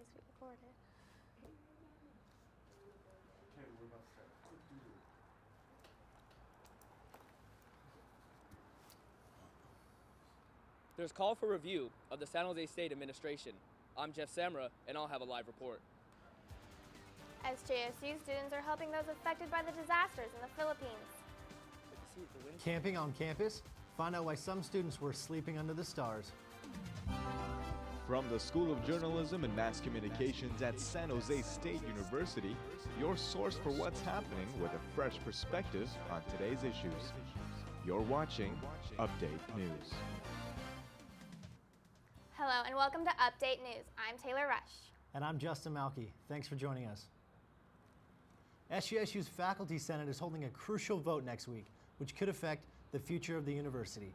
to be recorded. Okay, we're about to start. There's call for review of the San Jose State administration. I'm Jeff Samra, and I'll have a live report. SJSU students are helping those affected by the disasters in the Philippines. Camping on campus? Find out why some students were sleeping under the stars. From the School of Journalism and Mass Communications at San Jose State University, your source for what's happening with a fresh perspective on today's issues. You're watching Update News. Hello and welcome to Update News. I'm Taylor Rush. And I'm Justin Malky. Thanks for joining us. SJSU's Faculty Senate is holding a crucial vote next week, which could affect the future of the university.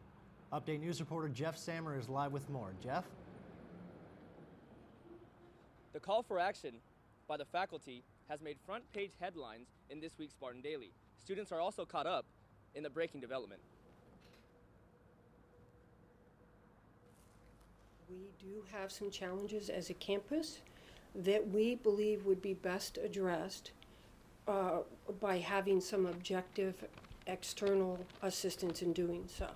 Update News reporter Jeff Sammer is live with more. Jeff? The call for action by the faculty has made front page headlines in this week's Spartan Daily. Students are also caught up in the breaking development. We do have some challenges as a campus that we believe would be best addressed by having some objective external assistance in doing so.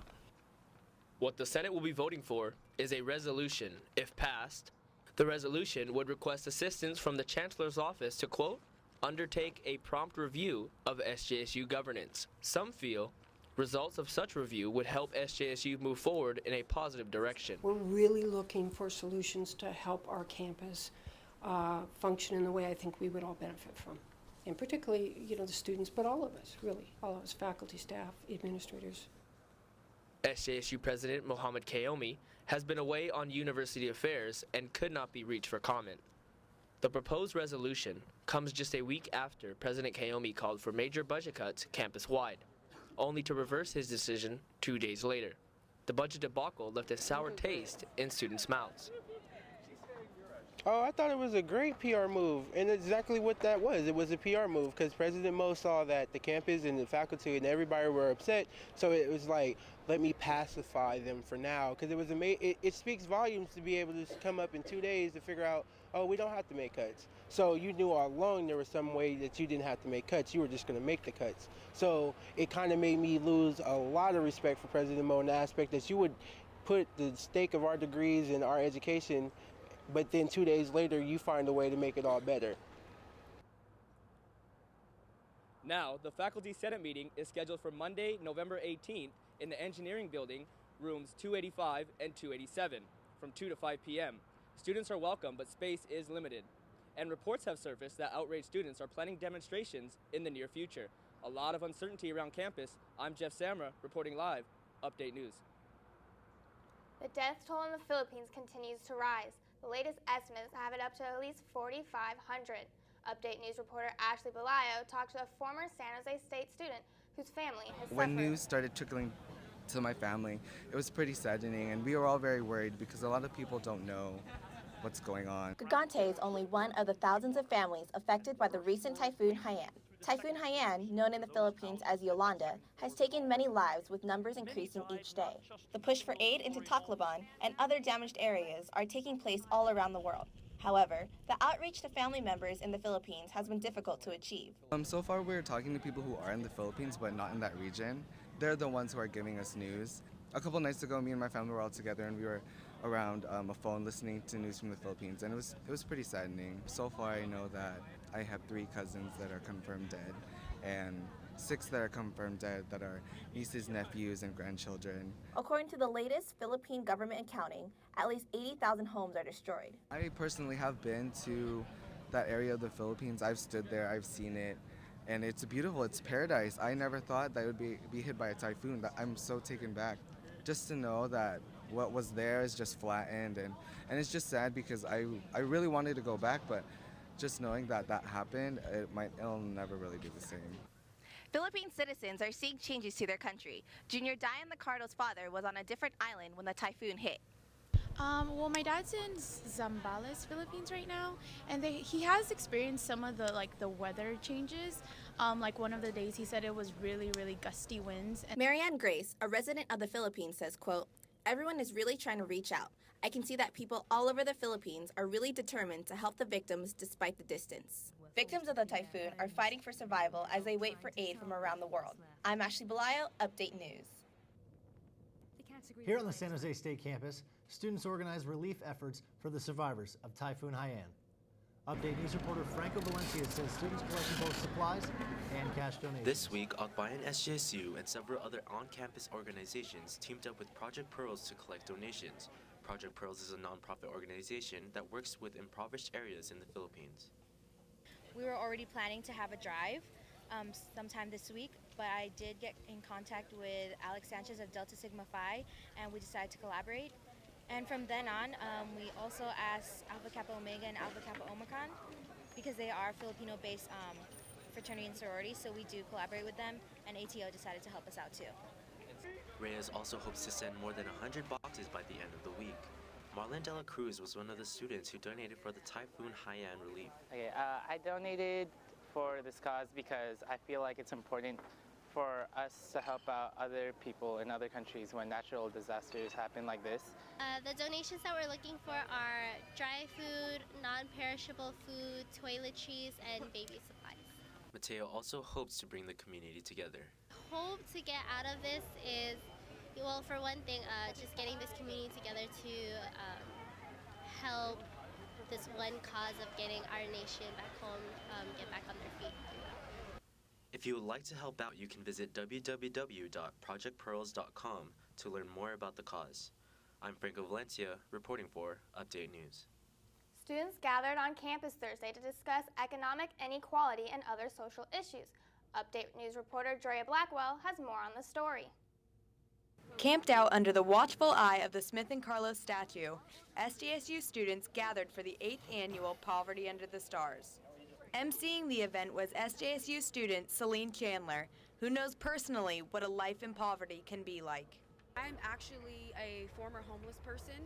What the Senate will be voting for is a resolution. If passed, the resolution would request assistance from the Chancellor's office to, quote, undertake a prompt review of SJSU governance. Some feel results of such review would help SJSU move forward in a positive direction. We're really looking for solutions to help our campus function in the way I think we would all benefit from. And particularly, the students, but all of us, really, all of us, faculty, staff, administrators. SJSU President Mohammed Kayomi has been away on university affairs and could not be reached for comment. The proposed resolution comes just a week after President Kayomi called for major budget cuts campus-wide, only to reverse his decision 2 days later. The budget debacle left a sour taste in students' mouths. Oh, I thought it was a great PR move, and exactly what that was. It was a PR move because President Mo saw that the campus and the faculty and everybody were upset, so it was like, let me pacify them for now, because it speaks volumes to be able to come up in 2 days to figure out, oh, we don't have to make cuts. So you knew all along there was some way that you didn't have to make cuts. You were just going to make the cuts. So it kind of made me lose a lot of respect for President Mo in the aspect that you would put the stake of our degrees and our education, but then 2 days later, you find a way to make it all better. Now, the Faculty Senate meeting is scheduled for Monday, November 18th in the Engineering Building, rooms 285 and 287, from 2 to 5 p.m. Students are welcome, but space is limited. And reports have surfaced that outraged students are planning demonstrations in the near future. A lot of uncertainty around campus. I'm Jeff Samra, reporting live. Update News. The death toll in the Philippines continues to rise. The latest estimates have it up to at least 4,500. Update News reporter Ashley Belayo talked to a former San Jose State student whose family has When suffered. news started trickling to my family, it was pretty saddening, and we were all very worried because a lot of people don't know what's going on. Gigante is only one of the thousands of families affected by the recent Typhoon Haiyan. Typhoon Haiyan, known in the Philippines as Yolanda, has taken many lives, with numbers increasing each day. The push for aid into Tacloban and other damaged areas are taking place all around the world. However, the outreach to family members in the Philippines has been difficult to achieve. So far we're talking to people who are in the Philippines but not in that region. They're the ones who are giving us news. A couple nights ago, me and my family were all together and we were around a phone listening to news from the Philippines, and it was pretty saddening. So far I know that I have 3 cousins that are confirmed dead and 6 that are confirmed dead that are nieces, nephews, and grandchildren. According to the latest Philippine government accounting, at least 80,000 homes are destroyed. I personally have been to that area of the Philippines. I've stood there, I've seen it, and it's beautiful. It's paradise. I never thought that it would be hit by a typhoon. I'm so taken back. Just to know that what was there is just flattened, and it's just sad because I really wanted to go back, but just knowing that happened, it'll never really be the same. Philippine citizens are seeing changes to their country. Junior Diane Licardo's father was on a different island when the typhoon hit. Well, my dad's in Zambales, Philippines right now, and he has experienced some of the weather changes. Like one of the days he said it was really, really gusty winds. Marianne Grace, a resident of the Philippines, says, quote, everyone is really trying to reach out. I can see that people all over the Philippines are really determined to help the victims despite the distance. Victims of the typhoon are fighting for survival as they wait for aid from around the world. I'm Ashley Belayo, Update News. Here on the San Jose State campus, students organize relief efforts for the survivors of Typhoon Haiyan. Update News reporter Franco Valencia says students collecting both supplies and cash donations. This week, Akbayan SJSU and several other on-campus organizations teamed up with Project Pearls to collect donations. Project Pearls is a non-profit organization that works with impoverished areas in the Philippines. We were already planning to have a drive sometime this week, but I did get in contact with Alex Sanchez of Delta Sigma Phi, and we decided to collaborate. And from then on, we also asked Alpha Kappa Omega and Alpha Kappa Omicron, because they are Filipino-based fraternity and sorority, so we do collaborate with them, and ATO decided to help us out too. Reyes also hopes to send more than 100 boxes by the end of the week. Marlene De La Cruz was one of the students who donated for the Typhoon Haiyan relief. Okay, I donated for this cause because I feel like it's important for us to help out other people in other countries when natural disasters happen like this. The donations that we're looking for are dry food, non-perishable food, toiletries, and baby supplies. Mateo also hopes to bring the community together. Hope to get out of this is, well, for one thing, just getting this community together to help this one cause of getting our nation back home, get back on their feet. If you would like to help out, you can visit www.projectpearls.com to learn more about the cause. I'm Franco Valencia, reporting for Update News. Students gathered on campus Thursday to discuss economic inequality and other social issues. Update News reporter Drea Blackwell has more on the story. Camped out under the watchful eye of the Smith and Carlos statue, SDSU students gathered for the 8th annual Poverty Under the Stars. emceeing the event was SJSU student Celine Chandler, who knows personally what a life in poverty can be like. I'm actually a former homeless person.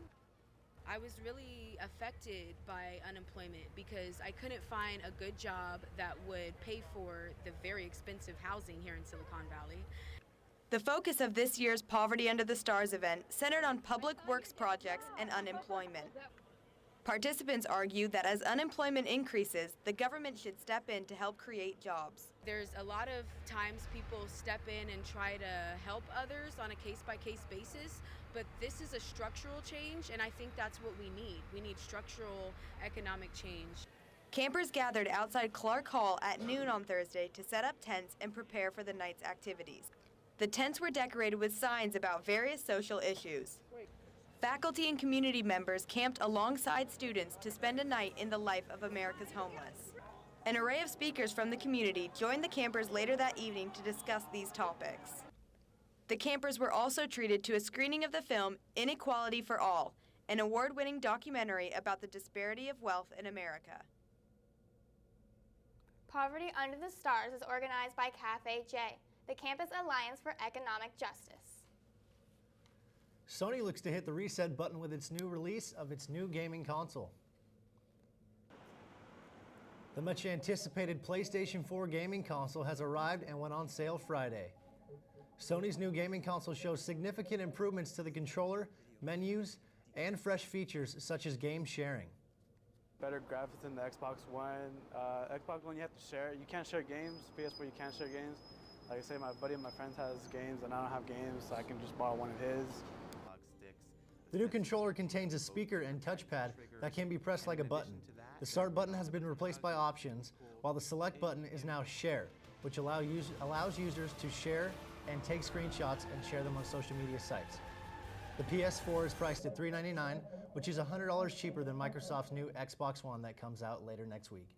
I was really affected by unemployment because I couldn't find a good job that would pay for the very expensive housing here in Silicon Valley. The focus of this year's Poverty Under the Stars event centered on public works projects and unemployment. Participants argue that as unemployment increases, the government should step in to help create jobs. There's a lot of times people step in and try to help others on a case-by-case basis, but this is a structural change, and I think that's what we need. We need structural economic change. Campers gathered outside Clark Hall at noon on Thursday to set up tents and prepare for the night's activities. The tents were decorated with signs about various social issues. Faculty and community members camped alongside students to spend a night in the life of America's homeless. An array of speakers from the community joined the campers later that evening to discuss these topics. The campers were also treated to a screening of the film Inequality for All, an award-winning documentary about the disparity of wealth in America. Poverty Under the Stars is organized by Cafe J, the Campus Alliance for Economic Justice. Sony looks to hit the reset button with its new release of its new gaming console. The much anticipated PlayStation 4 gaming console has arrived and went on sale Friday. Sony's new gaming console shows significant improvements to the controller, menus, and fresh features such as game sharing. Better graphics than the Xbox One. Xbox One, you have to share. You can't share games. PS4, you can't share games. Like I say, my buddy and my friends has games and I don't have games, so I can just borrow one of his. The new controller contains a speaker and touchpad that can be pressed like a button. The start button has been replaced by options, while the select button is now share, which allows users to share and take screenshots and share them on social media sites. The PS4 is priced at $399, which is $100 cheaper than Microsoft's new Xbox One that comes out later next week.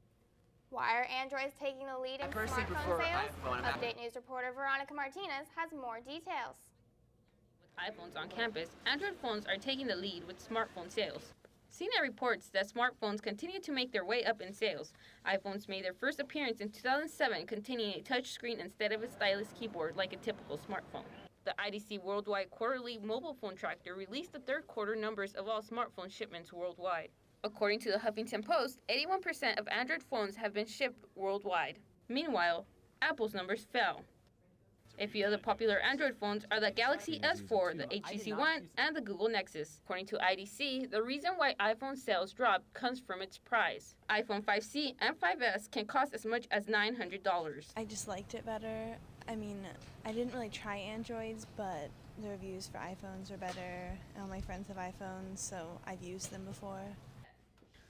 Why are Androids taking the lead in smartphone sales? Update News reporter Veronica Martinez has more details. iPhones on campus, Android phones are taking the lead with smartphone sales. CNET reports that smartphones continue to make their way up in sales. iPhones made their first appearance in 2007 containing a touchscreen instead of a stylus keyboard like a typical smartphone. The IDC Worldwide Quarterly Mobile Phone Tracker released the third quarter numbers of all smartphone shipments worldwide. According to the Huffington Post, 81% of Android phones have been shipped worldwide. Meanwhile, Apple's numbers fell. A few other popular Android phones are the Galaxy S4, the HTC One, and the Google Nexus. According to IDC, the reason why iPhone sales dropped comes from its price. iPhone 5C and 5S can cost as much as $900. I just liked it better. I mean, I didn't really try Androids, but the reviews for iPhones are better. All my friends have iPhones, so I've used them before.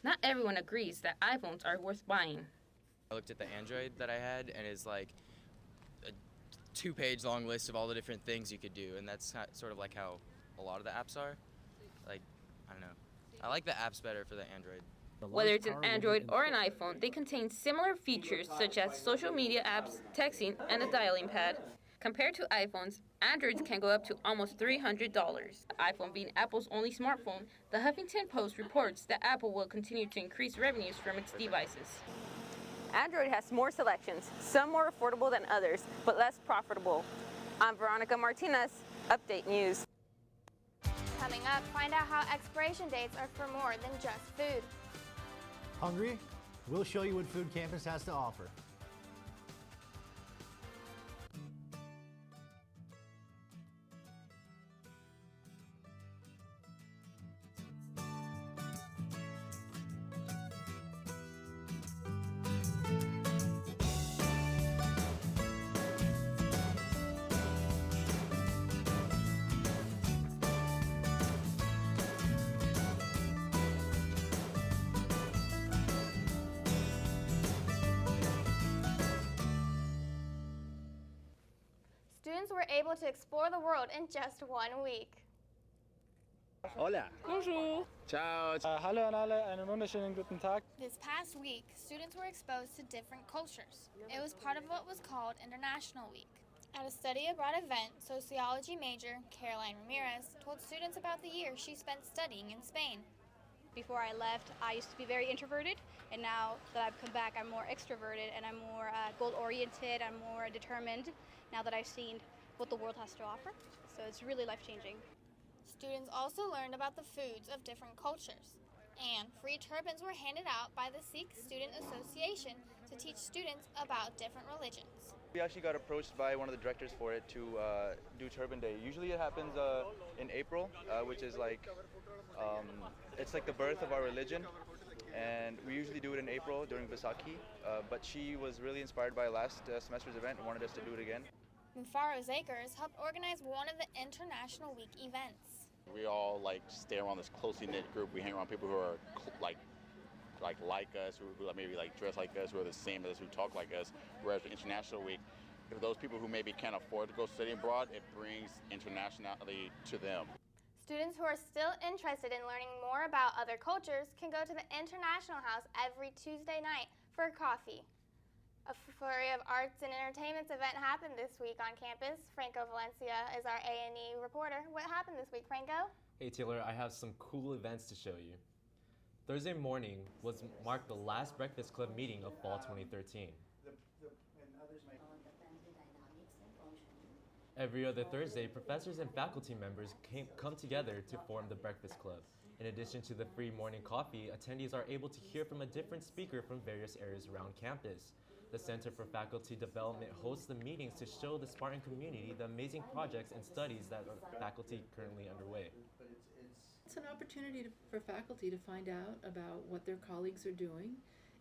Not everyone agrees that iPhones are worth buying. I looked at the Android that I had, and it's like a 2-page long list of all the different things you could do, and that's sort of like how a lot of the apps are. Like, I don't know. I like the apps better for the Android. Whether it's an Android or an iPhone, they contain similar features such as social media apps, texting, and a dialing pad. Compared to iPhones, Androids can go up to almost $300. iPhone being Apple's only smartphone, the Huffington Post reports that Apple will continue to increase revenues from its devices. Android has more selections, some more affordable than others, but less profitable. I'm Veronica Martinez, Update News. Coming up, find out how expiration dates are for more than just food. Hungry? We'll show you what Food Campus has to offer. Students were able to explore the world in just 1 week. Hola. Bonjour. Ciao. Hallo an alle, einen wunderschönen guten Tag. This past week, students were exposed to different cultures. It was part of what was called International Week. At a study abroad event, sociology major Caroline Ramirez told students about the year she spent studying in Spain. Before I left, I used to be very introverted, and now that I've come back, I'm more extroverted, and I'm more goal-oriented, I'm more determined now that I've seen what the world has to offer. So it's really life-changing. Students also learned about the foods of different cultures. And free turbans were handed out by the Sikh Student Association to teach students about different religions. We actually got approached by one of the directors for it to do Turban Day. Usually it happens in April, which is like, it's like the birth of our religion. And we usually do it in April during Vaisakhi, but she was really inspired by last semester's event and wanted us to do it again. Mufaroz Akers helped organize one of the International Week events. We all stay around this closely knit group. We hang around people who are like us, who maybe dress like us, who are the same as us, who talk like us. Whereas for International Week, if those people who maybe can't afford to go study abroad, it brings internationality to them. Students who are still interested in learning more about other cultures can go to the International House every Tuesday night for coffee. A flurry of arts and entertainments event happened this week on campus. Franco Valencia is our A&E reporter. What happened this week, Franco? Hey Taylor, I have some cool events to show you. Thursday morning marked the last Breakfast Club meeting of fall 2013. Every other Thursday, professors and faculty members come together to form the Breakfast Club. In addition to the free morning coffee, attendees are able to hear from a different speaker from various areas around campus. The Center for Faculty Development hosts the meetings to show the Spartan community the amazing projects and studies that are faculty currently underway. It's an opportunity for faculty to find out about what their colleagues are doing.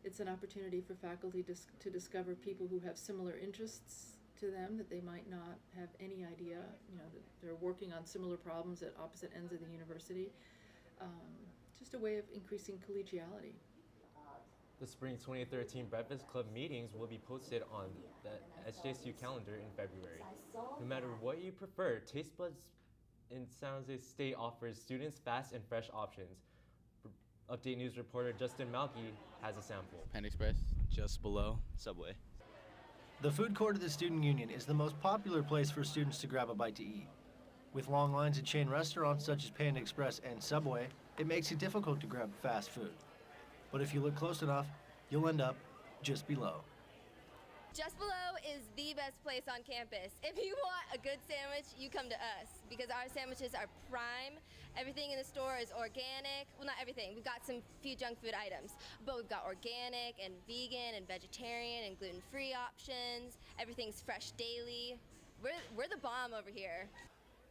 It's an opportunity for faculty to discover people who have similar interests to them that they might not have any idea, that they're working on similar problems at opposite ends of the university. Just a way of increasing collegiality. The Spring 2013 Breakfast Club meetings will be posted on the SJSU calendar in February. No matter what you prefer, Taste Buds in San Jose State offers students fast and fresh options. Update News reporter Justin Malky has a sample. Panda Express, just below Subway. The food court of the Student Union is the most popular place for students to grab a bite to eat. With long lines at chain restaurants such as Panda Express and Subway, it makes it difficult to grab fast food. But if you look close enough, you'll end up just below. Just Below is the best place on campus. If you want a good sandwich, you come to us because our sandwiches are prime. Everything in the store is organic. Well, not everything. We've got some few junk food items, but we've got organic and vegan and vegetarian and gluten-free options. Everything's fresh daily. We're the bomb over here.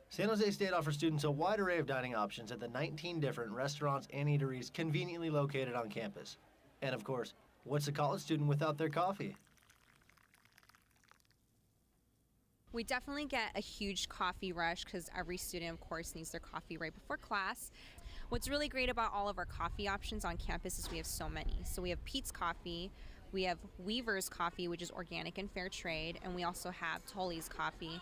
San Jose State offers students a wide array of dining options at the 19 different restaurants and eateries conveniently located on campus. And of course, what's a college student without their coffee? We definitely get a huge coffee rush because every student, of course, needs their coffee right before class. What's really great about all of our coffee options on campus is we have so many. So we have Pete's Coffee, we have Weaver's Coffee, which is organic and fair trade, and we also have Tully's Coffee,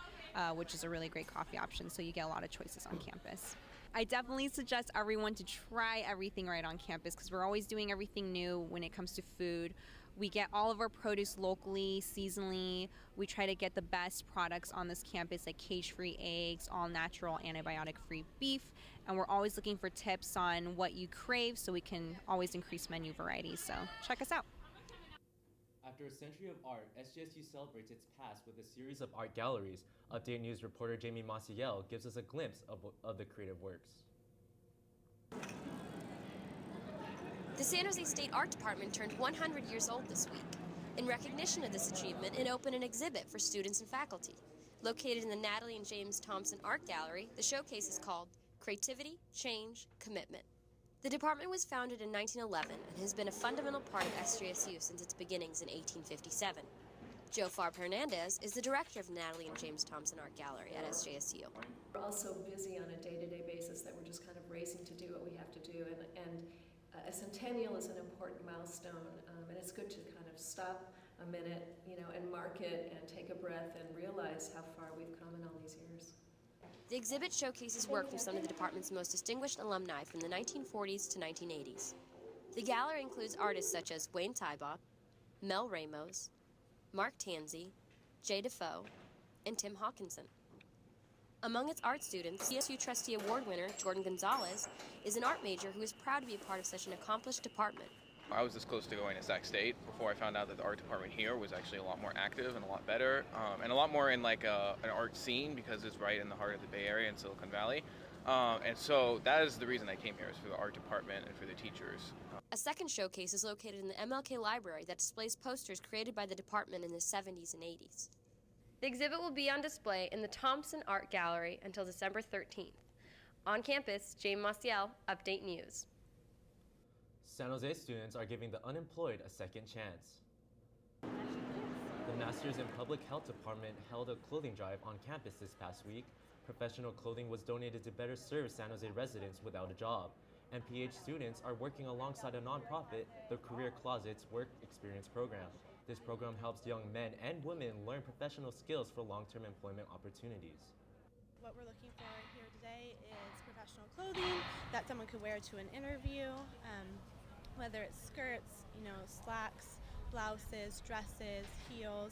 which is a really great coffee option, so you get a lot of choices on campus. I definitely suggest everyone to try everything right on campus because we're always doing everything new when it comes to food. We get all of our produce locally, seasonally. We try to get the best products on this campus, like cage-free eggs, all-natural, antibiotic-free beef, and we're always looking for tips on what you crave so we can always increase menu variety, so check us out. After a century of art, SJSU celebrates its past with a series of art galleries. Update News reporter Jamie Maciel gives us a glimpse of the creative works. The San Jose State Art Department turned 100 years old this week. In recognition of this achievement, it opened an exhibit for students and faculty. Located in the Natalie and James Thompson Art Gallery, the showcase is called Creativity, Change, Commitment. The department was founded in 1911 and has been a fundamental part of SJSU since its beginnings in 1857. Joe Farb Hernandez is the director of the Natalie and James Thompson Art Gallery at SJSU. We're also busy on a day-to-day basis that we're just kind of racing to do what we have to do, and a centennial is an important milestone, and it's good to kind of stop a minute, and mark it and take a breath and realize how far we've come in all these years. The exhibit showcases work from some of the department's most distinguished alumni from the 1940s to 1980s. The gallery includes artists such as Wayne Tybock, Mel Ramos, Mark Tansey, Jay Defoe, and Tim Hawkinson. Among its art students, CSU Trustee Award winner Jordan Gonzalez is an art major who is proud to be a part of such an accomplished department. I was this close to going to Sac State before I found out that the art department here was actually a lot more active and a lot better, and a lot more in like an art scene because it's right in the heart of the Bay Area in Silicon Valley. And so that is the reason I came here, is for the art department and for the teachers. A second showcase is located in the MLK Library that displays posters created by the department in the 70s and 80s. The exhibit will be on display in the Thompson Art Gallery until December 13th. On campus, Jamie Maciel, Update News. San Jose students are giving the unemployed a second chance. The Masters in Public Health Department held a clothing drive on campus this past week. Professional clothing was donated to better serve San Jose residents without a job. MPH students are working alongside a nonprofit, the Career Closets Work Experience Program. This program helps young men and women learn professional skills for long-term employment opportunities. What we're looking for here today is professional clothing that someone could wear to an interview, whether it's skirts, slacks, blouses, dresses, heels,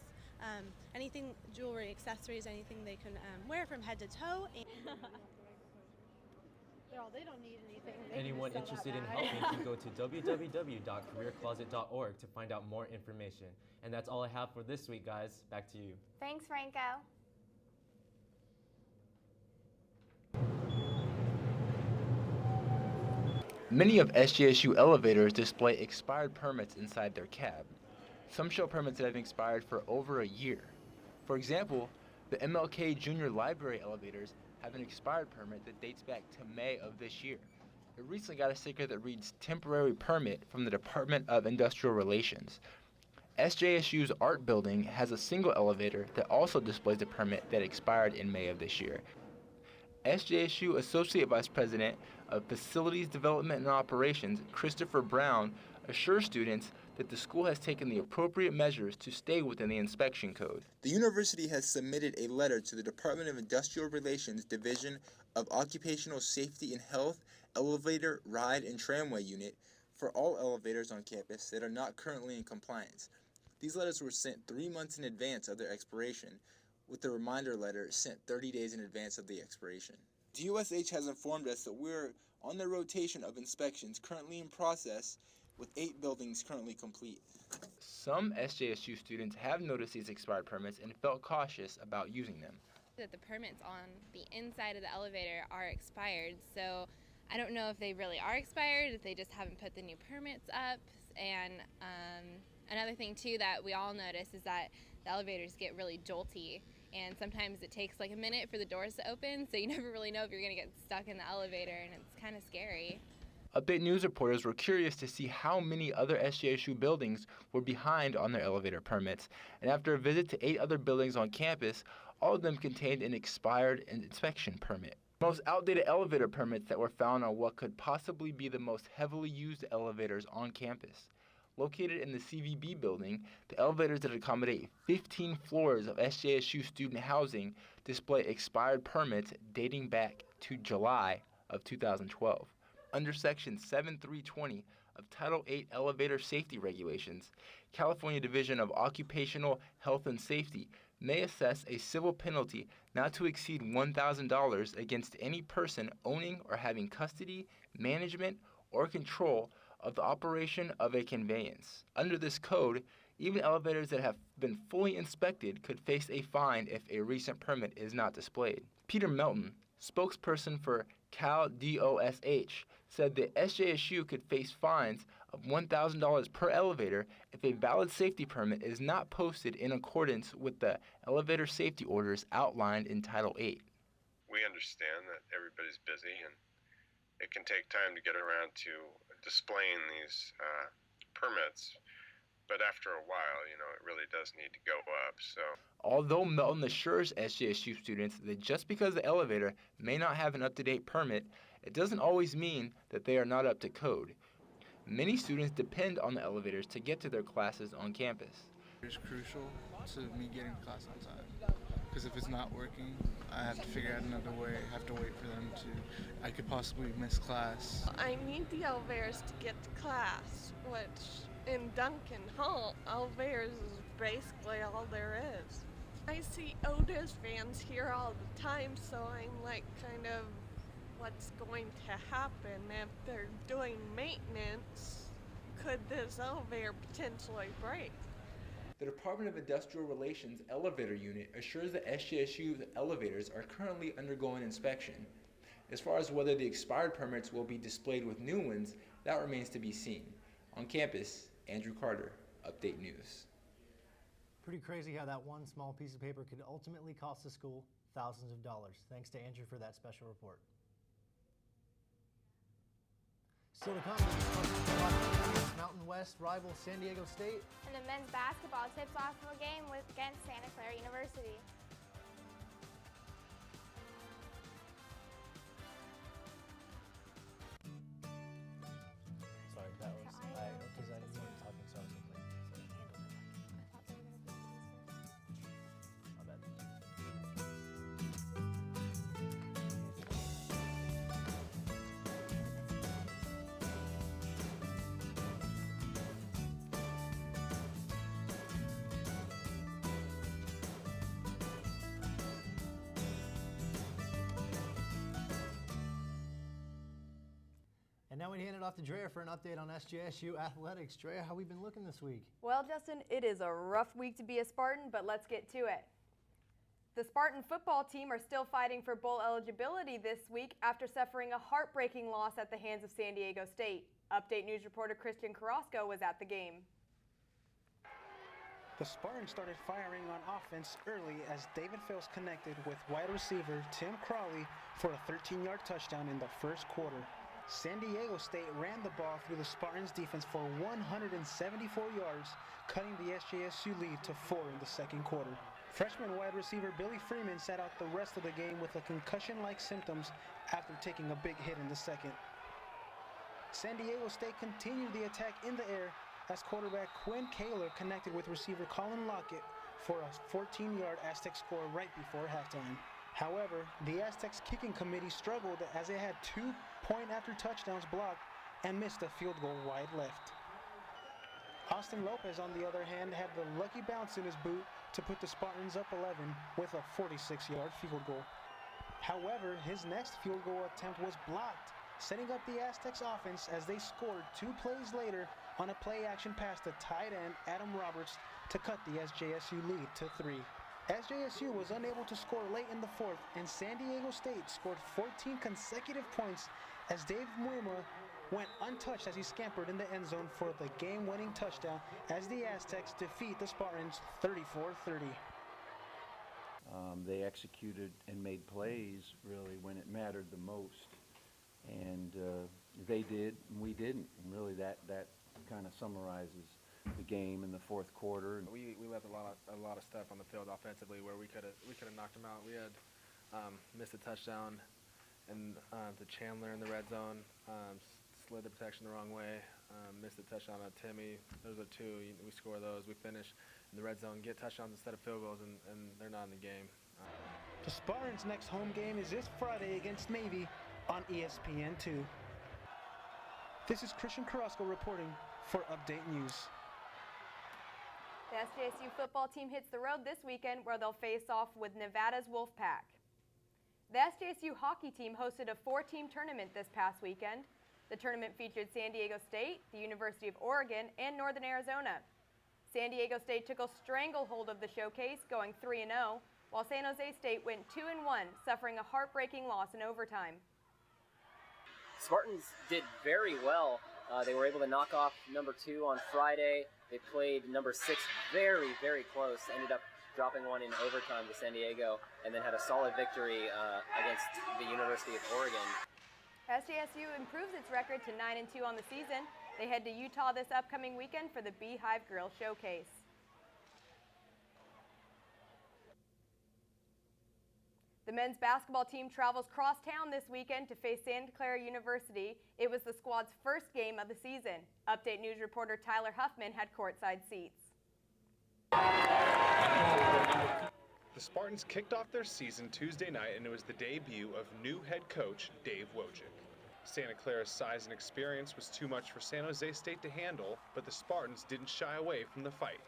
anything, jewelry, accessories, anything they can wear from head to toe. They don't need anything. Anyone interested in helping can go to www.careercloset.org to find out more information. And that's all I have for this week, guys. Back to you. Thanks, Franco. Many of SJSU elevators display expired permits inside their cab. Some show permits that have expired for over a year. For example, the MLK Junior Library elevators have an expired permit that dates back to May of this year. It recently got a sticker that reads temporary permit from the Department of Industrial Relations. SJSU's art building has a single elevator that also displays a permit that expired in May of this year. SJSU Associate Vice President of Facilities Development and Operations, Christopher Brown, assures students that the school has taken the appropriate measures to stay within the inspection code. The university has submitted a letter to the Department of Industrial Relations Division of Occupational Safety and Health Elevator, Ride, and Tramway Unit for all elevators on campus that are not currently in compliance. These letters were sent 3 months in advance of their expiration, with the reminder letter sent 30 days in advance of the expiration. DUSH has informed us that we're on the rotation of inspections currently in process, with 8 buildings currently complete. Some SJSU students have noticed these expired permits and felt cautious about using them. That the permits on the inside of the elevator are expired, so I don't know if they really are expired, if they just haven't put the new permits up. And another thing too that we all notice is that the elevators get really jolty and sometimes it takes like a minute for the doors to open, so you never really know if you're going to get stuck in the elevator, and it's kind of scary. Update News reporters were curious to see how many other SJSU buildings were behind on their elevator permits, and after a visit to 8 other buildings on campus, all of them contained an expired inspection permit. The most outdated elevator permits that were found on what could possibly be the most heavily used elevators on campus. Located in the CVB building, the elevators that accommodate 15 floors of SJSU student housing display expired permits dating back to July of 2012. Under Section 7320 of Title VIII Elevator Safety Regulations, California Division of Occupational Health and Safety may assess a civil penalty not to exceed $1,000 against any person owning or having custody, management, or control of the operation of a conveyance. Under this code, even elevators that have been fully inspected could face a fine if a recent permit is not displayed. Peter Melton, spokesperson for CalDOSH, said that SJSU could face fines of $1,000 per elevator if a valid safety permit is not posted in accordance with the elevator safety orders outlined in Title VIII. We understand that everybody's busy and it can take time to get around to displaying these permits, but after a while, it really does need to go up. So, although Melton assures SJSU students that just because the elevator may not have an up-to-date permit, it doesn't always mean that they are not up to code. Many students depend on the elevators to get to their classes on campus. It's crucial to me getting to class on time, because if it's not working, I have to figure out another way. I have to wait for them to, I could possibly miss class. I need the elevators to get to class, which in Duncan Hall, elevators is basically all there is. I see Otis vans here all the time, so I'm like kind of what's going to happen if they're doing maintenance. Could this elevator potentially break? The Department of Industrial Relations Elevator Unit assures that SJSU elevators are currently undergoing inspection. As far as whether the expired permits will be displayed with new ones, that remains to be seen. On campus, Andrew Carter, Update News. Pretty crazy how that one small piece of paper could ultimately cost the school thousands of dollars. Thanks to Andrew for that special report. Still to come, Mountain West rival San Diego State. And the men's basketball tips off a game against Santa Clara University. Sorry, that was because I didn't want to talking so I was like, my bad. And now we hand it off to Drea for an update on SJSU athletics. Drea, how we been looking this week? Well, Justin, it is a rough week to be a Spartan, but let's get to it. The Spartan football team are still fighting for bowl eligibility this week after suffering a heartbreaking loss at the hands of San Diego State. Update News reporter Christian Carrasco was at the game. The Spartans started firing on offense early as David Phillips connected with wide receiver Tim Crawley for a 13-yard touchdown in the first quarter. San Diego State ran the ball through the Spartans' defense for 174 yards, cutting the SJSU lead to 4 in the second quarter. Freshman wide receiver Billy Freeman sat out the rest of the game with a concussion-like symptoms after taking a big hit in the second. San Diego State continued the attack in the air as quarterback Quinn Kaler connected with receiver Colin Lockett for a 14-yard Aztec score right before halftime. However, the Aztecs kicking committee struggled as it had 2 point-after touchdowns blocked and missed a field goal wide left. Austin Lopez, on the other hand, had the lucky bounce in his boot to put the Spartans up 11 with a 46-yard field goal. However, his next field goal attempt was blocked, setting up the Aztecs offense as they scored 2 plays later on a play-action pass to tight end Adam Roberts to cut the SJSU lead to 3. SJSU was unable to score late in the fourth, and San Diego State scored 14 consecutive points as Dave Muima went untouched as he scampered in the end zone for the game-winning touchdown as the Aztecs defeat the Spartans 34-30. They executed and made plays really when it mattered the most, and they did, and we didn't. And really, that kind of summarizes the game in the fourth quarter. We left a lot of stuff on the field offensively where we could have knocked them out. We had missed a touchdown and to Chandler in the red zone, slid the protection the wrong way, missed a touchdown on Timmy. Those are two. We score those. We finish in the red zone, get touchdowns instead of field goals, and they're not in the game. The Spartans' next home game is this Friday against Navy on ESPN2. This is Christian Carrasco reporting for Update News. The SJSU football team hits the road this weekend where they'll face off with Nevada's Wolfpack. The SJSU hockey team hosted a 4-team tournament this past weekend. The tournament featured San Diego State, the University of Oregon, and Northern Arizona. San Diego State took a stranglehold of the showcase, going 3-0, while San Jose State went 2-1, suffering a heartbreaking loss in overtime. Spartans did very well. They were able to knock off number 2 on Friday. They played number 6 very, very close. Ended up dropping one in overtime to San Diego, and then had a solid victory against the University of Oregon. SJSU improves its record to 9-2 on the season. They head to Utah this upcoming weekend for the Beehive Grill Showcase. The men's basketball team travels cross town this weekend to face Santa Clara University. It was the squad's first game of the season. Update News reporter Tyler Huffman had courtside seats. The Spartans kicked off their season Tuesday night, and it was the debut of new head coach Dave Wojcik. Santa Clara's size and experience was too much for San Jose State to handle, but the Spartans didn't shy away from the fight.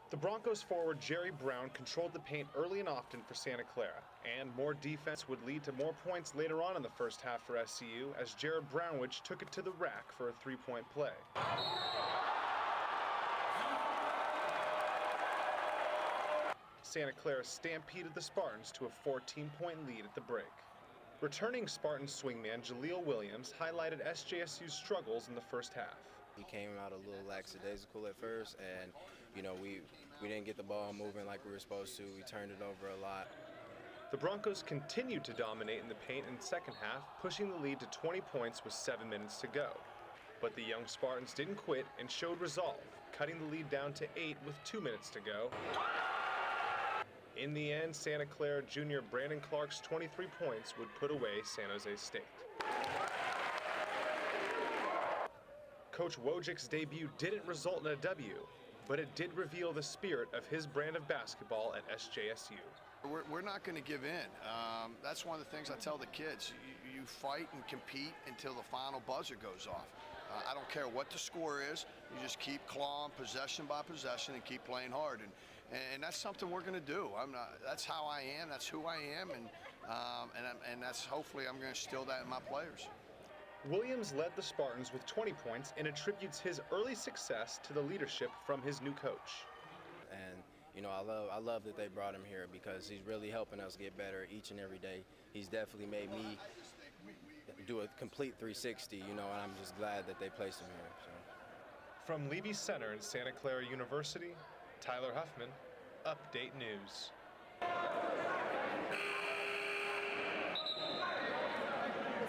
The Broncos forward Jerry Brown controlled the paint early and often for Santa Clara, and more defense would lead to more points later on in the first half for SCU as Jared Brownwich took it to the rack for a 3-point play. Santa Clara stampeded the Spartans to a 14-point lead at the break. Returning Spartan swingman Jaleel Williams highlighted SJSU's struggles in the first half. He came out a little lackadaisical at first, and we didn't get the ball moving like we were supposed to. We turned it over a lot. The Broncos continued to dominate in the paint in the second half, pushing the lead to 20 points with 7 minutes to go. But the young Spartans didn't quit and showed resolve, cutting the lead down to 8 with 2 minutes to go. In the end, Santa Clara junior Brandon Clark's 23 points would put away San Jose State. Coach Wojcik's debut didn't result in a W, but it did reveal the spirit of his brand of basketball at SJSU. We're not going to give in. That's one of the things I tell the kids. You fight and compete until the final buzzer goes off. I don't care what the score is. You just keep clawing possession by possession and keep playing hard. And that's something we're going to do. That's how I am. That's who I am. And that's hopefully I'm going to instill that in my players. Williams led the Spartans with 20 points and attributes his early success to the leadership from his new coach. And I love that they brought him here because he's really helping us get better each and every day. He's definitely made me do a complete 360, and I'm just glad that they placed him here. So. From Levy Center in Santa Clara University, Tyler Huffman, Update News. The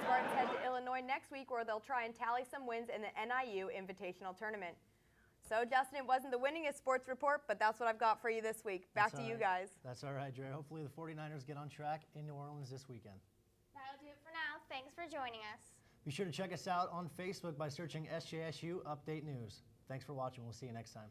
Spartans head to Illinois next week where they'll try and tally some wins in the NIU Invitational Tournament. So, Justin, it wasn't the winningest sports report, but that's what I've got for you this week. Back to you guys. That's all right, Dre. Hopefully the 49ers get on track in New Orleans this weekend. That'll do it for now. Thanks for joining us. Be sure to check us out on Facebook by searching SJSU Update News. Thanks for watching. We'll see you next time.